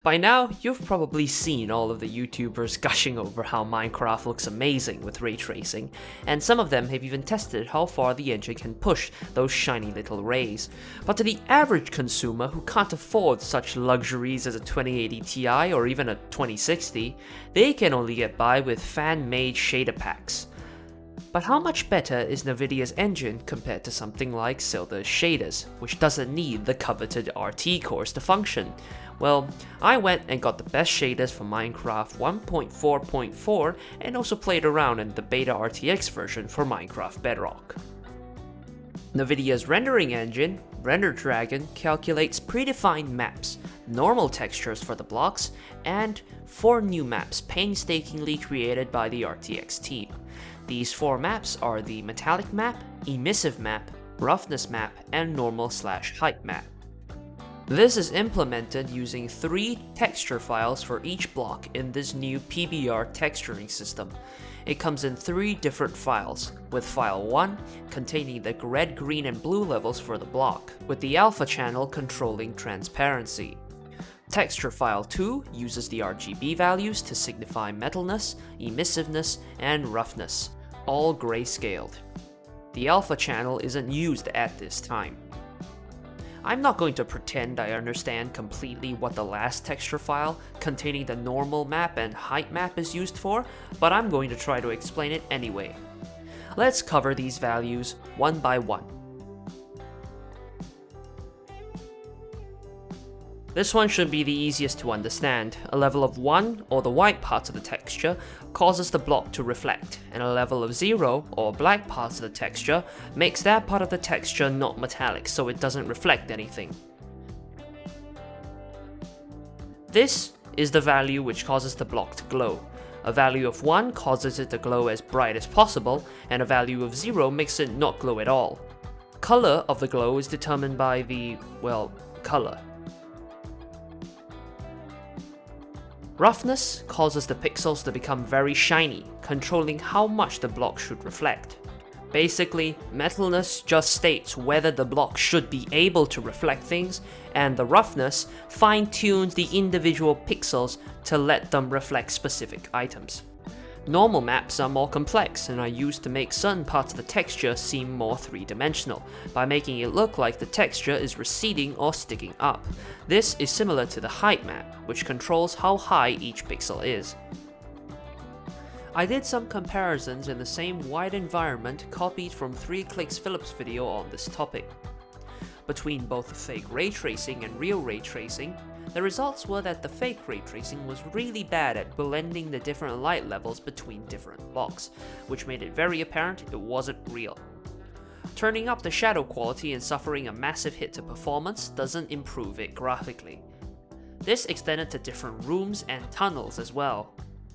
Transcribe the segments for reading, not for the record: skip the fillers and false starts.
By now, you've probably seen all of the YouTubers gushing over how Minecraft looks amazing with ray tracing, and some of them have even tested how far the engine can push those shiny little rays. But to the average consumer who can't afford such luxuries as a 2080 Ti or even a 2060, they can only get by with fan-made shader packs. But how much better is Nvidia's engine compared to something like Zelda's shaders, which doesn't need the coveted RT cores to function? Well, I went and got the best shaders for Minecraft 1.4.4 and also played around in the beta RTX version for Minecraft Bedrock. Nvidia's rendering engine, Renderdragon, calculates predefined maps, normal textures for the blocks, and 4 new maps painstakingly created by the RTX team. These 4 maps are the Metallic map, Emissive map, Roughness map, and Normal/Height map. This is implemented using 3 texture files for each block in this new PBR texturing system. It comes in 3 different files, with file 1 containing the red, green, and blue levels for the block, with the alpha channel controlling transparency. Texture file 2 uses the RGB values to signify metalness, emissiveness, and roughness, all grayscaled. The alpha channel isn't used at this time. I'm not going to pretend I understand completely what the last texture file containing the normal map and height map is used for, but I'm going to try to explain it anyway. Let's cover these values one by one. This one should be the easiest to understand. A level of 1, or the white parts of the texture, causes the block to reflect, and a level of 0, or black parts of the texture, makes that part of the texture not metallic, so it doesn't reflect anything. This is the value which causes the block to glow. A value of 1 causes it to glow as bright as possible, and a value of 0 makes it not glow at all. Color of the glow is determined by the, well, color. Roughness causes the pixels to become very shiny, controlling how much the block should reflect. Basically, Metalness just states whether the block should be able to reflect things, and the Roughness fine-tunes the individual pixels to let them reflect specific items. Normal maps are more complex and are used to make certain parts of the texture seem more three-dimensional, by making it look like the texture is receding or sticking up. This is similar to the height map, which controls how high each pixel is. I did some comparisons in the same wide environment copied from 3Clicks Phillips' video on this topic. Between both fake ray tracing and real ray tracing, the results were that the fake ray tracing was really bad at blending the different light levels between different blocks, which made it very apparent it wasn't real. Turning up the shadow quality and suffering a massive hit to performance doesn't improve it graphically. This extended to different rooms and tunnels as well.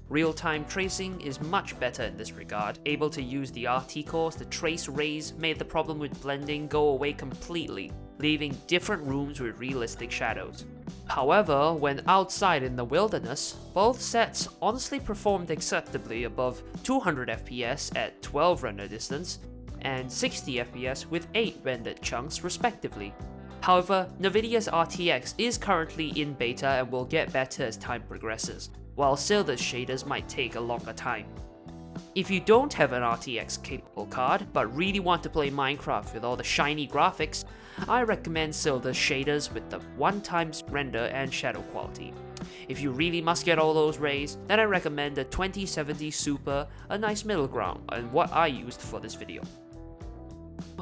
Real-time tracing is much better in this regard. Able to use the RT cores to trace rays made the problem with blending go away completely, leaving different rooms with realistic shadows. However, when outside in the wilderness, both sets honestly performed acceptably above 200 FPS at 12 render distance, and 60 FPS with 8 rendered chunks respectively. However, Nvidia's RTX is currently in beta and will get better as time progresses, while Zelda's shaders might take a longer time. If you don't have an RTX capable card, but really want to play Minecraft with all the shiny graphics, I recommend Zelda's shaders with the 1x render and shadow quality. If you really must get all those rays, then I recommend the 2070 Super, a nice middle ground, and what I used for this video.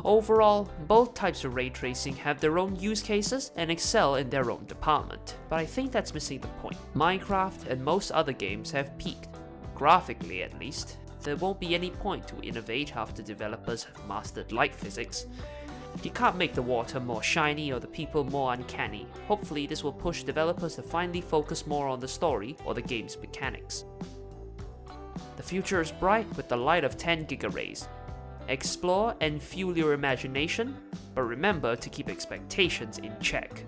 Overall, both types of ray tracing have their own use cases and excel in their own department, but I think that's missing the point. Minecraft and most other games have peaked, graphically at least. There won't be any point to innovate after developers have mastered light physics. You can't make the water more shiny or the people more uncanny. Hopefully this will push developers to finally focus more on the story or the game's mechanics. The future is bright with the light of 10 gigarays. Explore and fuel your imagination, but remember to keep expectations in check.